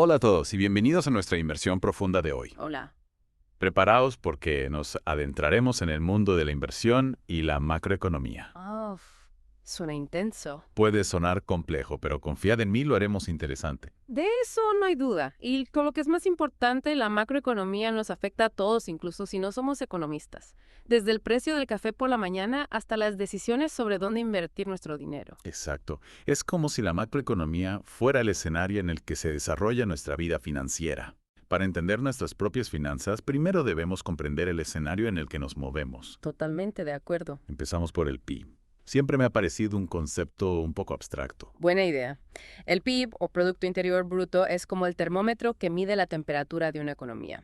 Hola a todos y bienvenidos a nuestra inversión profunda de hoy. Hola. Preparaos porque nos adentraremos en el mundo de la inversión y la macroeconomía. Uf, suena intenso. Puede sonar complejo, pero confiad en mí, lo haremos interesante. De eso no hay duda. Y con lo que es más importante, la macroeconomía nos afecta a todos, incluso si no somos economistas. Desde el precio del café por la mañana hasta las decisiones sobre dónde invertir nuestro dinero. Exacto. Es como si la macroeconomía fuera el escenario en el que se desarrolla nuestra vida financiera. Para entender nuestras propias finanzas, primero debemos comprender el escenario en el que nos movemos. Totalmente de acuerdo. Empezamos por el PIB. Siempre me ha parecido un concepto un poco abstracto. Buena idea. El PIB, o Producto Interior Bruto, es como el termómetro que mide la temperatura de una economía.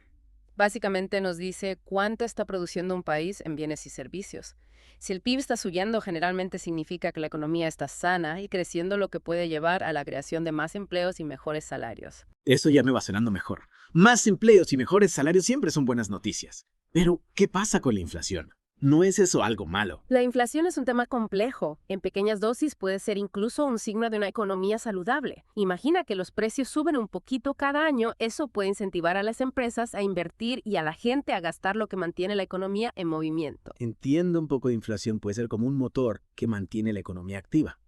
Básicamente nos dice cuánto está produciendo un país en bienes y servicios. Si el PIB está subiendo, generalmente significa que la economía está sana y creciendo, lo que puede llevar a la creación de más empleos y mejores salarios. Eso ya me va sonando mejor. Más empleos y mejores salarios siempre son buenas noticias. Pero, ¿qué pasa con la inflación? ¿No es eso algo malo? La inflación es un tema complejo. En pequeñas dosis puede ser incluso un signo de una economía saludable. Imagina que los precios suben un poquito cada año. Eso puede incentivar a las empresas a invertir y a la gente a gastar, lo que mantiene la economía en movimiento. Entiendo, un poco de inflación puede ser como un motor que mantiene la economía activa.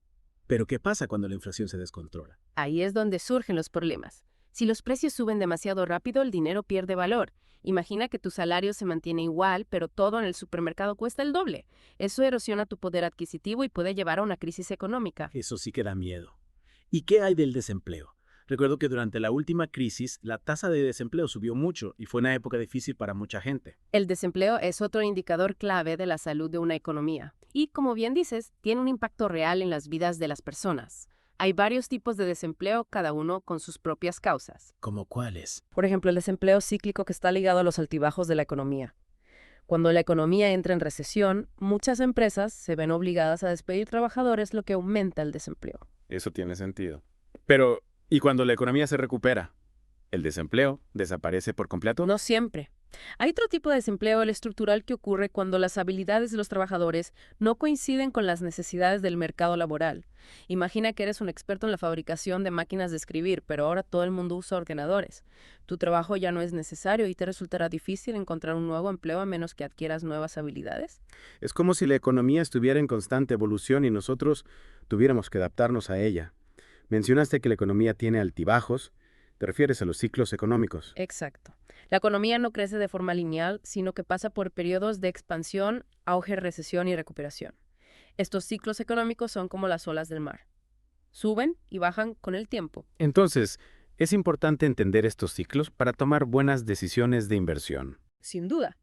Pero, ¿qué pasa cuando la inflación se descontrola? Ahí es donde surgen los problemas. Si los precios suben demasiado rápido, el dinero pierde valor. Imagina que tu salario se mantiene igual, pero todo en el supermercado cuesta el doble. Eso erosiona tu poder adquisitivo y puede llevar a una crisis económica. Eso sí que da miedo. ¿Y qué hay del desempleo? Recuerdo que durante la última crisis, la tasa de desempleo subió mucho y fue una época difícil para mucha gente. El desempleo es otro indicador clave de la salud de una economía. Y, como bien dices, tiene un impacto real en las vidas de las personas. Hay varios tipos de desempleo, cada uno con sus propias causas. ¿Cómo cuáles? Por ejemplo, el desempleo cíclico, que está ligado a los altibajos de la economía. Cuando la economía entra en recesión, muchas empresas se ven obligadas a despedir trabajadores, lo que aumenta el desempleo. Eso tiene sentido. Pero, ¿y cuando la economía se recupera? ¿El desempleo desaparece por completo? No siempre. Hay otro tipo de desempleo, el estructural, que ocurre cuando las habilidades de los trabajadores no coinciden con las necesidades del mercado laboral. Imagina que eres un experto en la fabricación de máquinas de escribir, pero ahora todo el mundo usa ordenadores. Tu trabajo ya no es necesario y te resultará difícil encontrar un nuevo empleo a menos que adquieras nuevas habilidades. Es como si la economía estuviera en constante evolución y nosotros tuviéramos que adaptarnos a ella. Mencionaste que la economía tiene altibajos. ¿Te refieres a los ciclos económicos? Exacto. La economía no crece de forma lineal, sino que pasa por periodos de expansión, auge, recesión y recuperación. Estos ciclos económicos son como las olas del mar. Suben y bajan con el tiempo. Entonces, es importante entender estos ciclos para tomar buenas decisiones de inversión. Sin duda.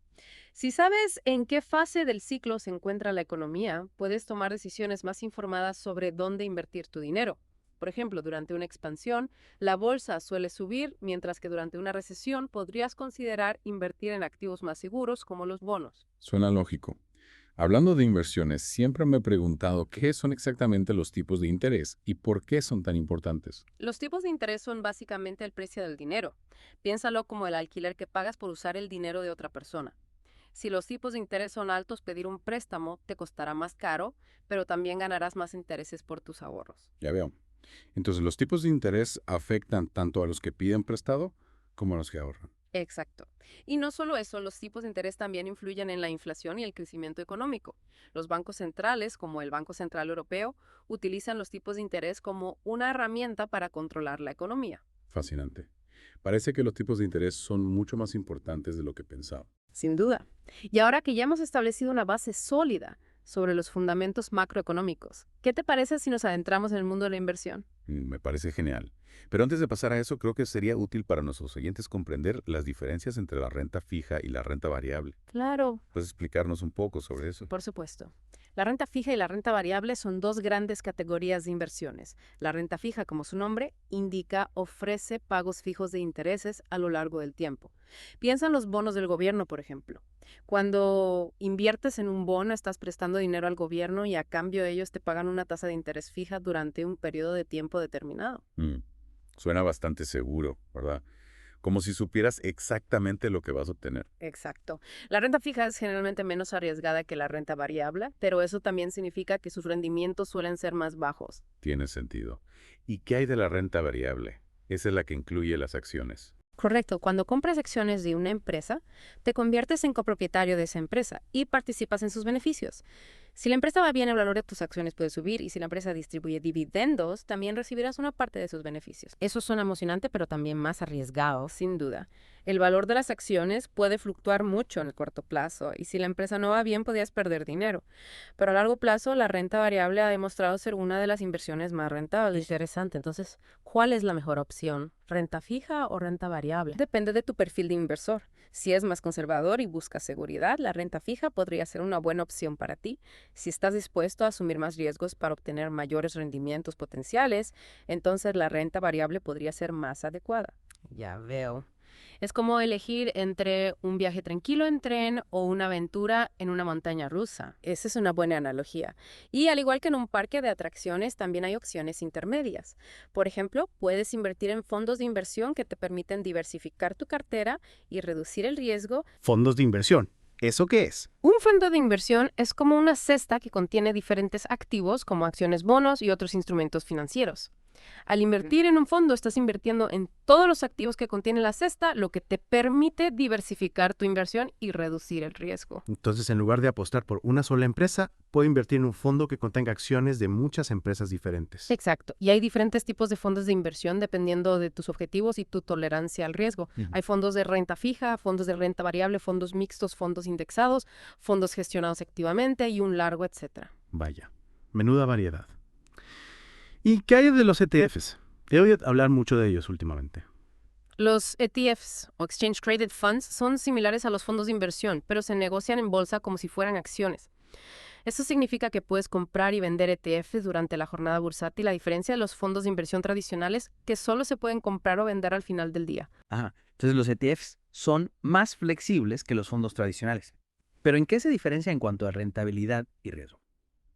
Si sabes en qué fase del ciclo se encuentra la economía, puedes tomar decisiones más informadas sobre dónde invertir tu dinero. Por ejemplo, durante una expansión, la bolsa suele subir, mientras que durante una recesión podrías considerar invertir en activos más seguros como los bonos. Suena lógico. Hablando de inversiones, siempre me he preguntado qué son exactamente los tipos de interés y por qué son tan importantes. Los tipos de interés son básicamente el precio del dinero. Piénsalo como el alquiler que pagas por usar el dinero de otra persona. Si los tipos de interés son altos, pedir un préstamo te costará más caro, pero también ganarás más intereses por tus ahorros. Ya veo. Entonces, los tipos de interés afectan tanto a los que piden prestado como a los que ahorran. Exacto. Y no solo eso, los tipos de interés también influyen en la inflación y el crecimiento económico. Los bancos centrales, como el Banco Central Europeo, utilizan los tipos de interés como una herramienta para controlar la economía. Fascinante. Parece que los tipos de interés son mucho más importantes de lo que pensaba. Sin duda. Y ahora que ya hemos establecido una base sólida sobre los fundamentos macroeconómicos, ¿qué te parece si nos adentramos en el mundo de la inversión? Me parece genial. Pero antes de pasar a eso, creo que sería útil para nuestros oyentes comprender las diferencias entre la renta fija y la renta variable. Claro. ¿Puedes explicarnos un poco sobre eso? Por supuesto. La renta fija y la renta variable son dos grandes categorías de inversiones. La renta fija, como su nombre indica, ofrece pagos fijos de intereses a lo largo del tiempo. Piensa en los bonos del gobierno, por ejemplo. Cuando inviertes en un bono, estás prestando dinero al gobierno y a cambio ellos te pagan una tasa de interés fija durante un periodo de tiempo determinado. Suena bastante seguro, ¿verdad? Como si supieras exactamente lo que vas a obtener. Exacto. La renta fija es generalmente menos arriesgada que la renta variable, pero eso también significa que sus rendimientos suelen ser más bajos. Tiene sentido. ¿Y qué hay de la renta variable? Esa es la que incluye las acciones. Correcto. Cuando compras acciones de una empresa, te conviertes en copropietario de esa empresa y participas en sus beneficios. Si la empresa va bien, el valor de tus acciones puede subir y si la empresa distribuye dividendos, también recibirás una parte de sus beneficios. Eso suena emocionante, pero también más arriesgado, sin duda. El valor de las acciones puede fluctuar mucho en el corto plazo y si la empresa no va bien, podrías perder dinero. Pero a largo plazo, la renta variable ha demostrado ser una de las inversiones más rentables. Interesante. Entonces, ¿cuál es la mejor opción? ¿Renta fija o renta variable? Depende de tu perfil de inversor. Si es más conservador y buscas seguridad, la renta fija podría ser una buena opción para ti. Si estás dispuesto a asumir más riesgos para obtener mayores rendimientos potenciales, entonces la renta variable podría ser más adecuada. Ya veo. Es como elegir entre un viaje tranquilo en tren o una aventura en una montaña rusa. Esa es una buena analogía. Y al igual que en un parque de atracciones, también hay opciones intermedias. Por ejemplo, puedes invertir en fondos de inversión que te permiten diversificar tu cartera y reducir el riesgo. Fondos de inversión. ¿Eso qué es? Un fondo de inversión es como una cesta que contiene diferentes activos como acciones, bonos y otros instrumentos financieros. Al invertir en un fondo, estás invirtiendo en todos los activos que contiene la cesta, lo que te permite diversificar tu inversión y reducir el riesgo. Entonces, en lugar de apostar por una sola empresa, puedo invertir en un fondo que contenga acciones de muchas empresas diferentes. Exacto. Y hay diferentes tipos de fondos de inversión dependiendo de tus objetivos y tu tolerancia al riesgo. Hay fondos de renta fija, fondos de renta variable, fondos mixtos, fondos indexados, fondos gestionados activamente y un largo, etcétera. Vaya, menuda variedad. ¿Y qué hay de los ETFs? He oído hablar mucho de ellos últimamente. Los ETFs o Exchange Traded Funds son similares a los fondos de inversión, pero se negocian en bolsa como si fueran acciones. Esto significa que puedes comprar y vender ETFs durante la jornada bursátil, a diferencia de los fondos de inversión tradicionales que solo se pueden comprar o vender al final del día. Ajá. Entonces los ETFs son más flexibles que los fondos tradicionales. ¿Pero en qué se diferencia en cuanto a rentabilidad y riesgo?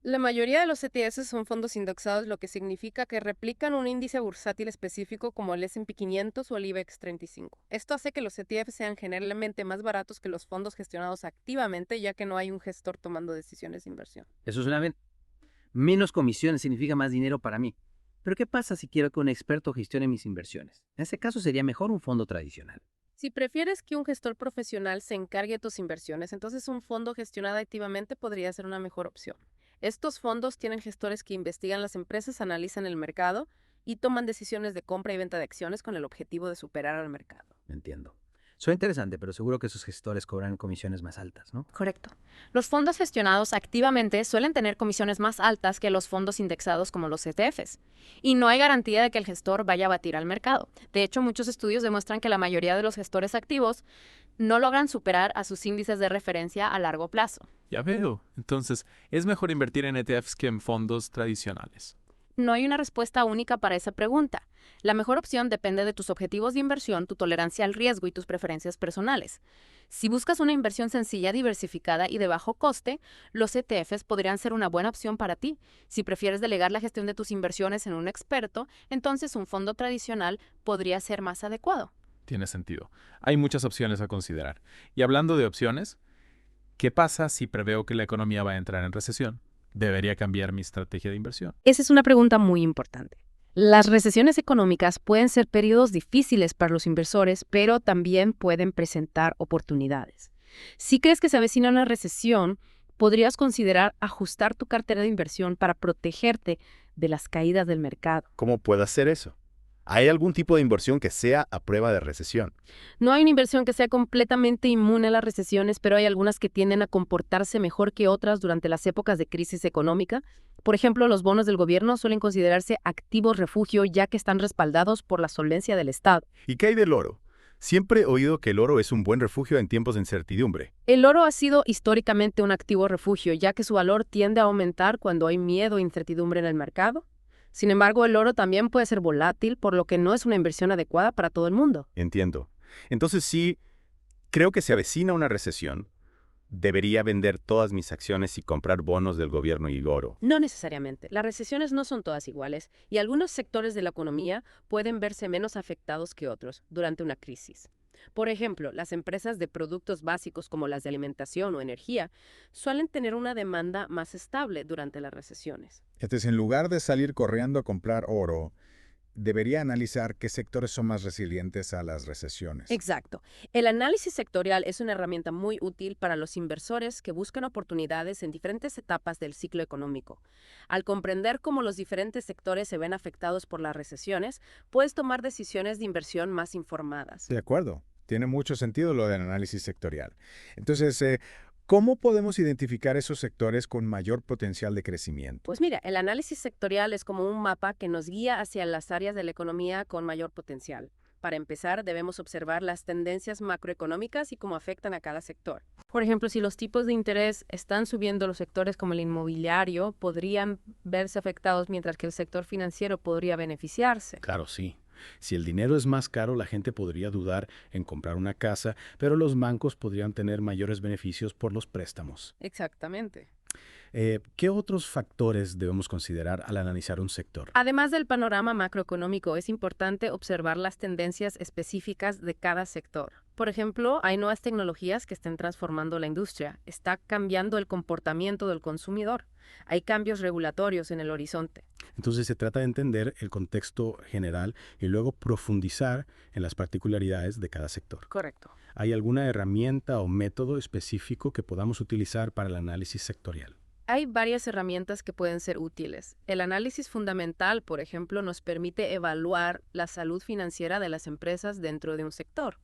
La mayoría de los ETFs son fondos indexados, lo que significa que replican un índice bursátil específico como el S&P 500 o el IBEX 35. Esto hace que los ETFs sean generalmente más baratos que los fondos gestionados activamente, ya que no hay un gestor tomando decisiones de inversión. Eso suena bien. Menos comisiones significa más dinero para mí. Pero ¿qué pasa si quiero que un experto gestione mis inversiones? En ese caso sería mejor un fondo tradicional. Si prefieres que un gestor profesional se encargue de tus inversiones, entonces un fondo gestionado activamente podría ser una mejor opción. Estos fondos tienen gestores que investigan las empresas, analizan el mercado y toman decisiones de compra y venta de acciones con el objetivo de superar al mercado. Entiendo. Suena interesante, pero seguro que esos gestores cobran comisiones más altas, ¿no? Correcto. Los fondos gestionados activamente suelen tener comisiones más altas que los fondos indexados como los ETFs. Y no hay garantía de que el gestor vaya a batir al mercado. De hecho, muchos estudios demuestran que la mayoría de los gestores activos no logran superar a sus índices de referencia a largo plazo. Ya veo. Entonces, es mejor invertir en ETFs que en fondos tradicionales. No hay una respuesta única para esa pregunta. La mejor opción depende de tus objetivos de inversión, tu tolerancia al riesgo y tus preferencias personales. Si buscas una inversión sencilla, diversificada y de bajo coste, los ETFs podrían ser una buena opción para ti. Si prefieres delegar la gestión de tus inversiones en un experto, entonces un fondo tradicional podría ser más adecuado. Tiene sentido. Hay muchas opciones a considerar. Y hablando de opciones, ¿qué pasa si preveo que la economía va a entrar en recesión? ¿Debería cambiar mi estrategia de inversión? Esa es una pregunta muy importante. Las recesiones económicas pueden ser periodos difíciles para los inversores, pero también pueden presentar oportunidades. Si crees que se avecina una recesión, podrías considerar ajustar tu cartera de inversión para protegerte de las caídas del mercado. ¿Cómo puedo hacer eso? ¿Hay algún tipo de inversión que sea a prueba de recesión? No hay una inversión que sea completamente inmune a las recesiones, pero hay algunas que tienden a comportarse mejor que otras durante las épocas de crisis económica. Por ejemplo, los bonos del gobierno suelen considerarse activos refugio ya que están respaldados por la solvencia del Estado. ¿Y qué hay del oro? Siempre he oído que el oro es un buen refugio en tiempos de incertidumbre. El oro ha sido históricamente un activo refugio, ya que su valor tiende a aumentar cuando hay miedo o incertidumbre en el mercado. Sin embargo, el oro también puede ser volátil, por lo que no es una inversión adecuada para todo el mundo. Entiendo. Entonces sí, creo que se avecina una recesión. Debería vender todas mis acciones y comprar bonos del gobierno y oro. No necesariamente. Las recesiones no son todas iguales y algunos sectores de la economía pueden verse menos afectados que otros durante una crisis. Por ejemplo, las empresas de productos básicos como las de alimentación o energía suelen tener una demanda más estable durante las recesiones. Entonces, en lugar de salir corriendo a comprar oro, debería analizar qué sectores son más resilientes a las recesiones. Exacto. El análisis sectorial es una herramienta muy útil para los inversores que buscan oportunidades en diferentes etapas del ciclo económico. Al comprender cómo los diferentes sectores se ven afectados por las recesiones, puedes tomar decisiones de inversión más informadas. De acuerdo. Tiene mucho sentido lo del análisis sectorial. Entonces, ¿cómo podemos identificar esos sectores con mayor potencial de crecimiento? Pues mira, el análisis sectorial es como un mapa que nos guía hacia las áreas de la economía con mayor potencial. Para empezar, debemos observar las tendencias macroeconómicas y cómo afectan a cada sector. Por ejemplo, si los tipos de interés están subiendo, los sectores como el inmobiliario podrían verse afectados, mientras que el sector financiero podría beneficiarse. Claro, sí. Si el dinero es más caro, la gente podría dudar en comprar una casa, pero los bancos podrían tener mayores beneficios por los préstamos. Exactamente. ¿Qué otros factores debemos considerar al analizar un sector? Además del panorama macroeconómico, es importante observar las tendencias específicas de cada sector. Por ejemplo, hay nuevas tecnologías que están transformando la industria. Está cambiando el comportamiento del consumidor. Hay cambios regulatorios en el horizonte. Entonces se trata de entender el contexto general y luego profundizar en las particularidades de cada sector. Correcto. ¿Hay alguna herramienta o método específico que podamos utilizar para el análisis sectorial? Hay varias herramientas que pueden ser útiles. El análisis fundamental, por ejemplo, nos permite evaluar la salud financiera de las empresas dentro de un sector.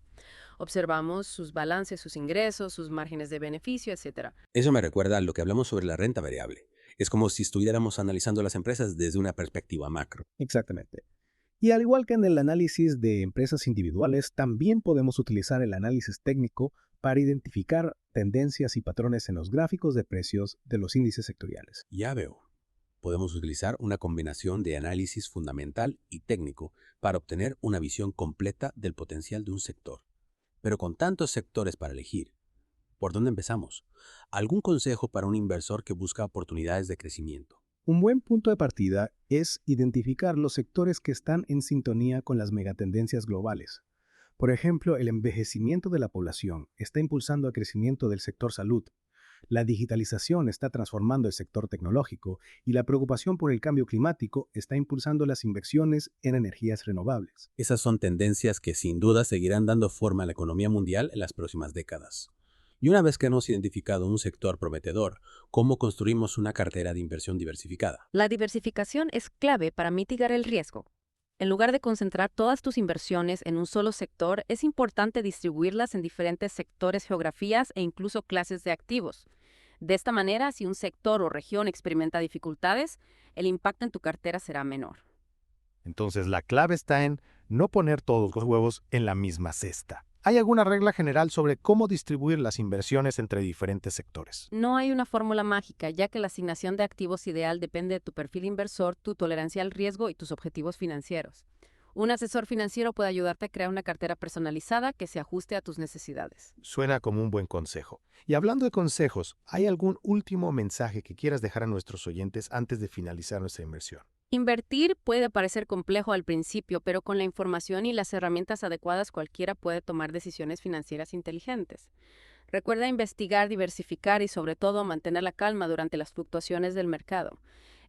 Observamos sus balances, sus ingresos, sus márgenes de beneficio, etc. Eso me recuerda a lo que hablamos sobre la renta variable. Es como si estuviéramos analizando las empresas desde una perspectiva macro. Exactamente. Y al igual que en el análisis de empresas individuales, también podemos utilizar el análisis técnico para identificar tendencias y patrones en los gráficos de precios de los índices sectoriales. Ya veo. Podemos utilizar una combinación de análisis fundamental y técnico para obtener una visión completa del potencial de un sector. Pero con tantos sectores para elegir, ¿por dónde empezamos? ¿Algún consejo para un inversor que busca oportunidades de crecimiento? Un buen punto de partida es identificar los sectores que están en sintonía con las megatendencias globales. Por ejemplo, el envejecimiento de la población está impulsando el crecimiento del sector salud. La digitalización está transformando el sector tecnológico y la preocupación por el cambio climático está impulsando las inversiones en energías renovables. Esas son tendencias que sin duda seguirán dando forma a la economía mundial en las próximas décadas. Y una vez que hemos identificado un sector prometedor, ¿cómo construimos una cartera de inversión diversificada? La diversificación es clave para mitigar el riesgo. En lugar de concentrar todas tus inversiones en un solo sector, es importante distribuirlas en diferentes sectores, geografías e incluso clases de activos. De esta manera, si un sector o región experimenta dificultades, el impacto en tu cartera será menor. Entonces, la clave está en no poner todos los huevos en la misma cesta. ¿Hay alguna regla general sobre cómo distribuir las inversiones entre diferentes sectores? No hay una fórmula mágica, ya que la asignación de activos ideal depende de tu perfil inversor, tu tolerancia al riesgo y tus objetivos financieros. Un asesor financiero puede ayudarte a crear una cartera personalizada que se ajuste a tus necesidades. Suena como un buen consejo. Y hablando de consejos, ¿hay algún último mensaje que quieras dejar a nuestros oyentes antes de finalizar nuestra inversión? Invertir puede parecer complejo al principio, pero con la información y las herramientas adecuadas cualquiera puede tomar decisiones financieras inteligentes. Recuerda investigar, diversificar y sobre todo mantener la calma durante las fluctuaciones del mercado.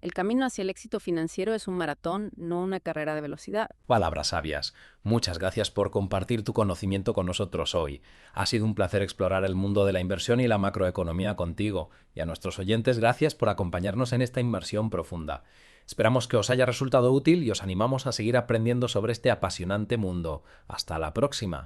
El camino hacia el éxito financiero es un maratón, no una carrera de velocidad. Palabras sabias. Muchas gracias por compartir tu conocimiento con nosotros hoy. Ha sido un placer explorar el mundo de la inversión y la macroeconomía contigo. Y a nuestros oyentes, gracias por acompañarnos en esta inmersión profunda. Esperamos que os haya resultado útil y os animamos a seguir aprendiendo sobre este apasionante mundo. Hasta la próxima.